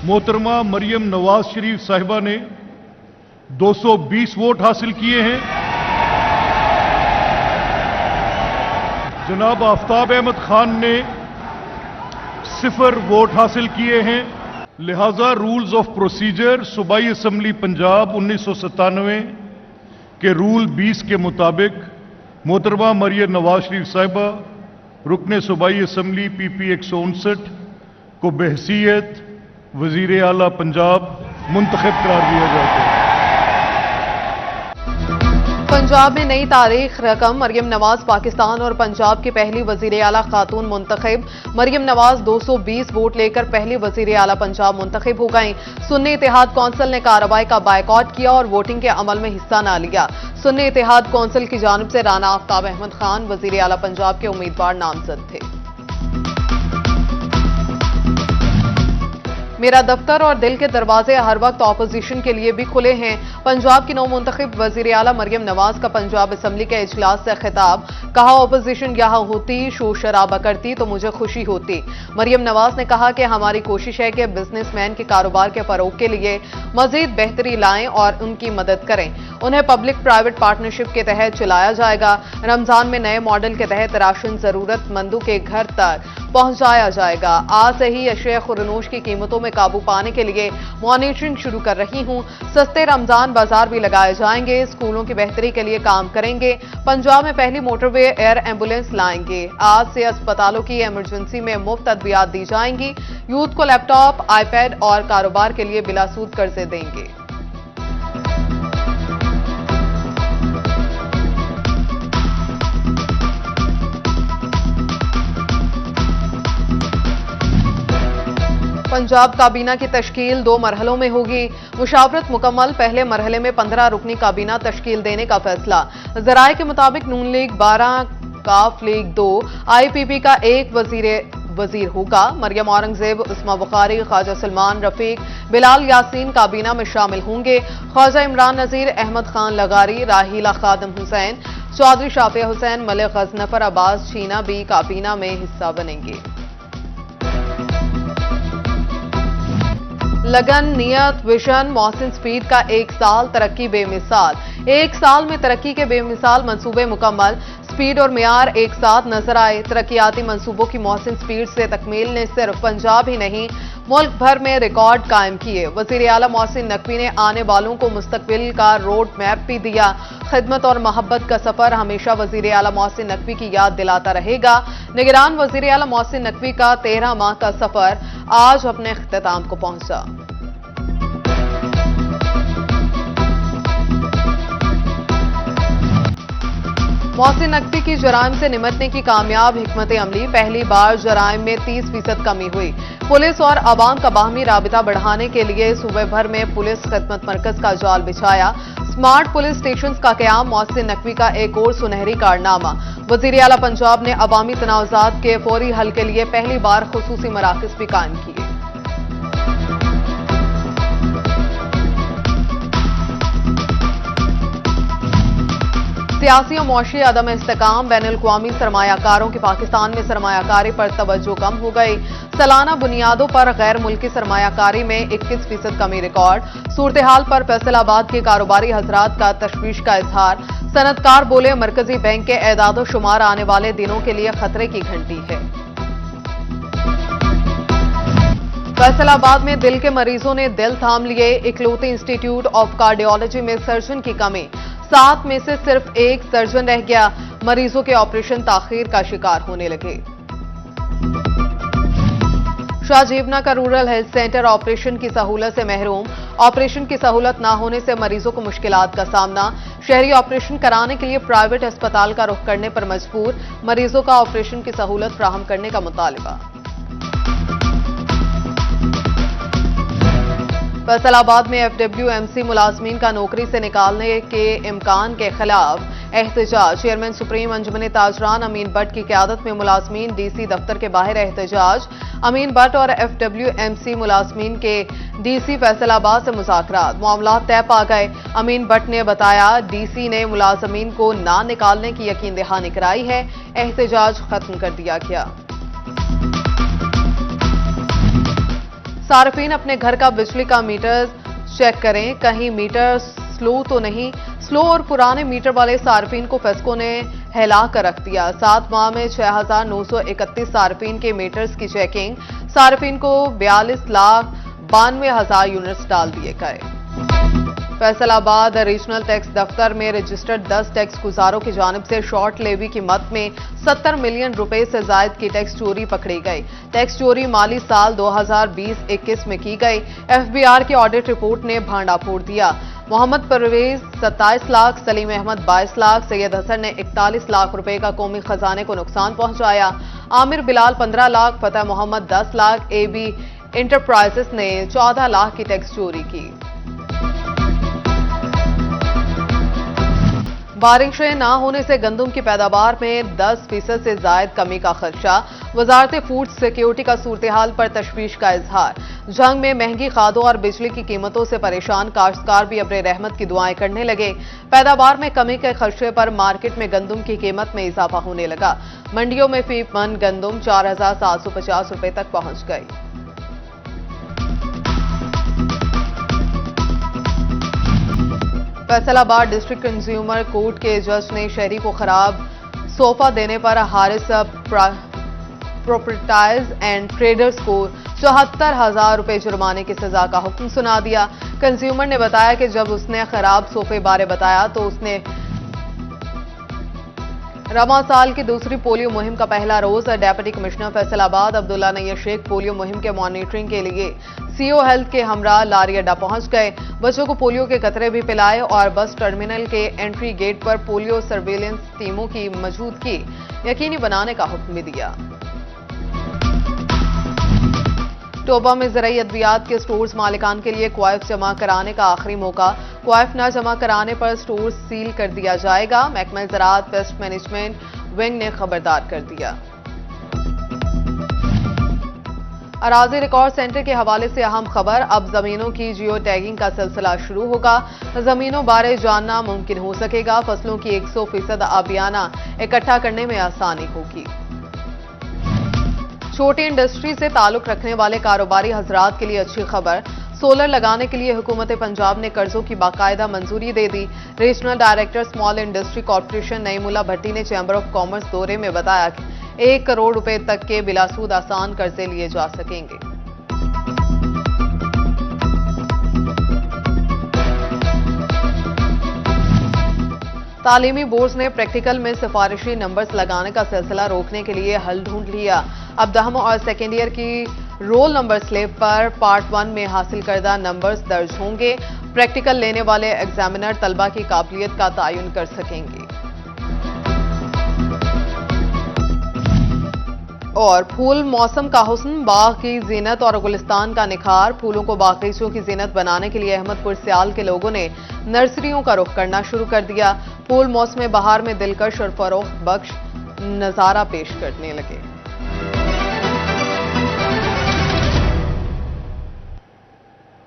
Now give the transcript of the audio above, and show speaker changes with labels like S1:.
S1: मोहतरमा मरियम नवाज शरीफ साहिबा ने 220 वोट हासिल किए हैं। जनाब आफ्ताब अहमद खान ने 0 वोट हासिल किए हैं। लिहाजा रूल्स ऑफ प्रोसीजर सूबाई असम्बली पंजाब 1997 के रूल 20 के मुताबिक मोहतरमा मरियम नवाज शरीफ साहिबा रुकने सूबाई असम्बली PP 159 को बहसीयत वजीर आला पंजाब मुंतखब करार दिया जाता है।
S2: पंजाब में नई तारीख रकम मरियम नवाज पाकिस्तान और पंजाब की पहली वजीर आला खातून मुंतखब। मरियम नवाज 220 वोट लेकर पहली वजीर आला पंजाब मुंतखब हो गईं। सुन्नी इत्तेहाद कौंसिल ने कार्रवाई का बायकॉट किया और वोटिंग के अमल में हिस्सा न लिया। सुन्नी इत्तेहाद कौंसिल की जानिब से राना आफ्ताब अहमद खान वजीर आला पंजाब के उम्मीदवार नामजद थे। मेरा दफ्तर और दिल के दरवाजे हर वक्त ऑपोजिशन के लिए भी खुले हैं। पंजाब की नौ मुंतखब वजीर आला मरियम नवाज का पंजाब असम्बली के इजलास से खिताब। कहा, ऑपोजिशन यहां होती, शोर शराबा करती तो मुझे खुशी होती। मरियम नवाज ने कहा कि हमारी कोशिश है कि बिजनेसमैन के कारोबार के फरोग के लिए मजीद बेहतरी लाएं और उनकी मदद करें। उन्हें पब्लिक प्राइवेट पार्टनरशिप के तहत चलाया जाएगा। रमजान में नए मॉडल के तहत राशन जरूरतमंदों के घर तक पहुंचाया जाएगा। आज से ही अशिया खुरनोश की कीमतों में काबू पाने के लिए मॉनिटरिंग शुरू कर रही हूं। सस्ते रमजान बाजार भी लगाए जाएंगे। स्कूलों की बेहतरी के लिए काम करेंगे। पंजाब में पहली मोटरवे एयर एम्बुलेंस लाएंगे। आज से अस्पतालों की इमरजेंसी में मुफ्त अद्वियात दी जाएंगी। यूथ को लैपटॉप, आईपैड और कारोबार के लिए बिलासूद कर्जे देंगे। पंजाब काबीना की तश्कील 2 मरहलों में होगी। मुशावरत मुकम्मल। पहले मरहले में 15 रुकनी काबीना तश्कील देने का फैसला। जराये के मुताबिक नून लीग 12, काफ लीग 2, IPP का 1 वजीर होगा। मरियम औरंगजेब, उस्मा बुखारी, ख्वाजा सलमान रफीक, बिलाल यासीन काबीना में शामिल होंगे। ख्वाजा इमरान नजीर, अहमद खान लगारी, राहीला खादम हुसैन, चौधरी शाफिया हुसैन, मलिक गजनफर अब्बास चीना भी काबीना में हिस्सा बनेंगे। लगन, नियत, विजन, मोहसिन स्पीड का 1 साल तरक्की बेमिसाल। 1 साल में तरक्की के बेमिसाल मंसूबे मुकम्मल। स्पीड और मियार एक साथ नजर आए। तरक्याती मंसूबों की मोहसिन स्पीड से तकमील ने सिर्फ पंजाब ही नहीं मुल्क भर में रिकॉर्ड कायम किए। वजीर आला मोहसिन नकवी ने आने वालों को मुस्तकबिल का रोड मैप भी दिया। खिदमत और मोहब्बत का सफर हमेशा वजीर आला मोहसिन नकवी की याद दिलाता रहेगा। निगरान वजीर आला मोहसिन नकवी का 13 माह का सफर आज अपने इख्तिताम को पहुंचा। मोहसिन नकवी की जराइम से निमटने की कामयाब हिकमत अमली। पहली बार जराइम में 30% कमी हुई। पुलिस और अवाम का बाहमी राबिता बढ़ाने के लिए सूबे भर में पुलिस खिदमत मरकज का जाल बिछाया। स्मार्ट पुलिस स्टेशन का क़याम मोहसिन नकवी का एक और सुनहरी कारनामा। वजीर आला पंजाब ने अवामी तनाज़ात के फौरी हल के लिए पहली बार खुसूसी मराकज़ भी कायम किए। सियासी और मुआशी अदम इस्तेकाम। बैनुल-अक़वामी सरमायाकारों की पाकिस्तान में सरमायाकारी पर तवज्जो कम हो गई। सालाना बुनियादों पर गैर मुल्की सरमायाकारी में 21% कमी रिकॉर्ड। सूरत हाल पर फैसलाबाद के कारोबारी हजरात का तशवीश का इजहार। सनतकार बोले, मरकजी बैंक के एदाद शुमार आने वाले दिनों के लिए खतरे की घंटी है। फैसलाबाद में दिल के मरीजों ने दिल थाम लिए। इकलौते इंस्टीट्यूट ऑफ कार्डियोलॉजी में सर्जन की कमी। 7 में से सिर्फ 1 सर्जन रह गया। मरीजों के ऑपरेशन ताखीर का शिकार होने लगे। शाहजीवना का रूरल हेल्थ सेंटर ऑपरेशन की सहूलत से महरूम। ऑपरेशन की सहूलत न होने से मरीजों को मुश्किलात का सामना। शहरी ऑपरेशन कराने के लिए प्राइवेट अस्पताल का रुख करने पर मजबूर। मरीजों का ऑपरेशन की सहूलत फराहम करने का मुतालिबा। फैसलाबाद में FWMC मुलाजमीन का नौकरी से निकालने के इम्कान के खिलाफ एहतजाज। चेयरमैन सुप्रीम अंजुमन ताजरान अमीन भट्ट की क़यादत में मुलाजमीन DC दफ्तर के बाहर एहतजाज। अमीन भट्ट और FWMC मुलाजमीन के DC फैसलाबाद से मुज़ाकरात। मामला तय पा गए। अमीन भट्ट ने बताया, DC ने मुलाजमीन को ना निकालने की यकीन दहानी कराई है। एहतजाज खत्म कर दिया गया। सार्फिन अपने घर का बिजली का मीटर चेक करें, कहीं मीटर स्लो तो नहीं। स्लो और पुराने मीटर वाले सार्फिन को फेस्को ने हिला कर रख दिया। 7 माह में 6,931 सार्फिन के मीटर्स की चेकिंग। सार्फिन को 42,92,000 यूनिट्स डाल दिए गए। फैसलाबाद रीजनल टैक्स दफ्तर में रजिस्टर्ड 10 टैक्स गुजारों की जानिब से शॉर्ट लेवी की मद में 70 मिलियन रुपए से जायद की टैक्स चोरी पकड़ी गई। टैक्स चोरी माली साल 2020-21 में की गई। एफबीआर की ऑडिट रिपोर्ट ने भांडा फोड़ दिया। मोहम्मद परवेज 27 लाख, सलीम अहमद 22 लाख, सैयद हसन ने 41 लाख रुपए का कौमी खजाने को नुकसान पहुंचाया। आमिर बिलाल 15 लाख, फतेह मोहम्मद 10 लाख, एबी इंटरप्राइजेस ने 14 लाख की टैक्स चोरी की। बारिशें ना होने से गंदम की पैदावार में 10% से जायद कमी का खदशा। वजारत फूड सिक्योरिटी का सूरत-ए-हाल पर तशवीश का इजहार। जंग में महंगी खादों और बिजली की कीमतों से परेशान काश्तकार भी अब्रे रहमत की दुआएं करने लगे। पैदावार में कमी के खदशे पर मार्केट में गंदम की कीमत में इजाफा होने लगा। मंडियों में फी मन गंदम 4,750 रुपए तक पहुंच गई। फैसलाबाद डिस्ट्रिक्ट कंज्यूमर कोर्ट के जज ने शहरी को खराब सोफा देने पर हारिस प्रोप्राइटर्स एंड ट्रेडर्स को 74,000 रुपए जुर्माने की सजा का हुक्म सुना दिया। कंज्यूमर ने बताया कि जब उसने खराब सोफे बारे बताया तो उसने रमा साल की दूसरी पोलियो मुहिम का पहला रोज deputy commissioner Faisalabad Abdullah Nayyar Sheikh polio मुहिम के मॉनिटरिंग के लिए सीओ हेल्थ के हमरा लारी अड्डा पहुंच गए। बच्चों को पोलियो के कतरे भी पिलाए और बस टर्मिनल के एंट्री गेट पर पोलियो सर्वेलेंस टीमों की मौजूदगी यकीनी बनाने का हुक्म भी दिया। टोबा में ज़राई अद्वियात के स्टोर्स मालिकान के लिए क्वाइफ जमा कराने का आखिरी मौका। क्वाइफ न जमा कराने पर स्टोर सील कर दिया जाएगा। महकमा ज़राअत पेस्ट मैनेजमेंट विंग ने खबरदार कर दिया। अराजी रिकॉर्ड सेंटर के हवाले से अहम खबर। अब जमीनों की जियो टैगिंग का सिलसिला शुरू होगा। जमीनों बारे जानना मुमकिन हो सकेगा। फसलों की 100% आबियाना इकट्ठा करने में आसानी होगी। छोटी इंडस्ट्री से ताल्लुक रखने वाले कारोबारी हजरात के लिए अच्छी खबर। सोलर लगाने के लिए हुकूमत पंजाब ने कर्जों की बाकायदा मंजूरी दे दी। Regional director small industry corporation Naeemullah Bhatti ने चैंबर ऑफ कॉमर्स दौरे में बताया कि 1 करोड़ रुपए तक के बिलासूद आसान कर्जे लिए जा सकेंगे। तालीमी बोर्ड ने प्रैक्टिकल में सिफारिशी नंबर्स लगाने का सिलसिला रोकने के लिए हल ढूंढ लिया। अब 10वीं और सेकेंड ईयर की रोल नंबर स्लिप पर पार्ट 1 में हासिल करदा नंबर्स दर्ज होंगे। प्रैक्टिकल लेने वाले एग्जामिनर तलबा की काबिलियत का तयन कर सकेंगे। और फूल मौसम का हुस्न, बाग की जीनत और गुलिस्तान का निखार। फूलों को बागीचों की जीनत बनाने के लिए अहमदपुर सियाल के लोगों ने नर्सरियों का रुख करना शुरू कर दिया। फूल मौसम बहार में दिलकश और फरोख्त बख्श नजारा पेश करने लगे।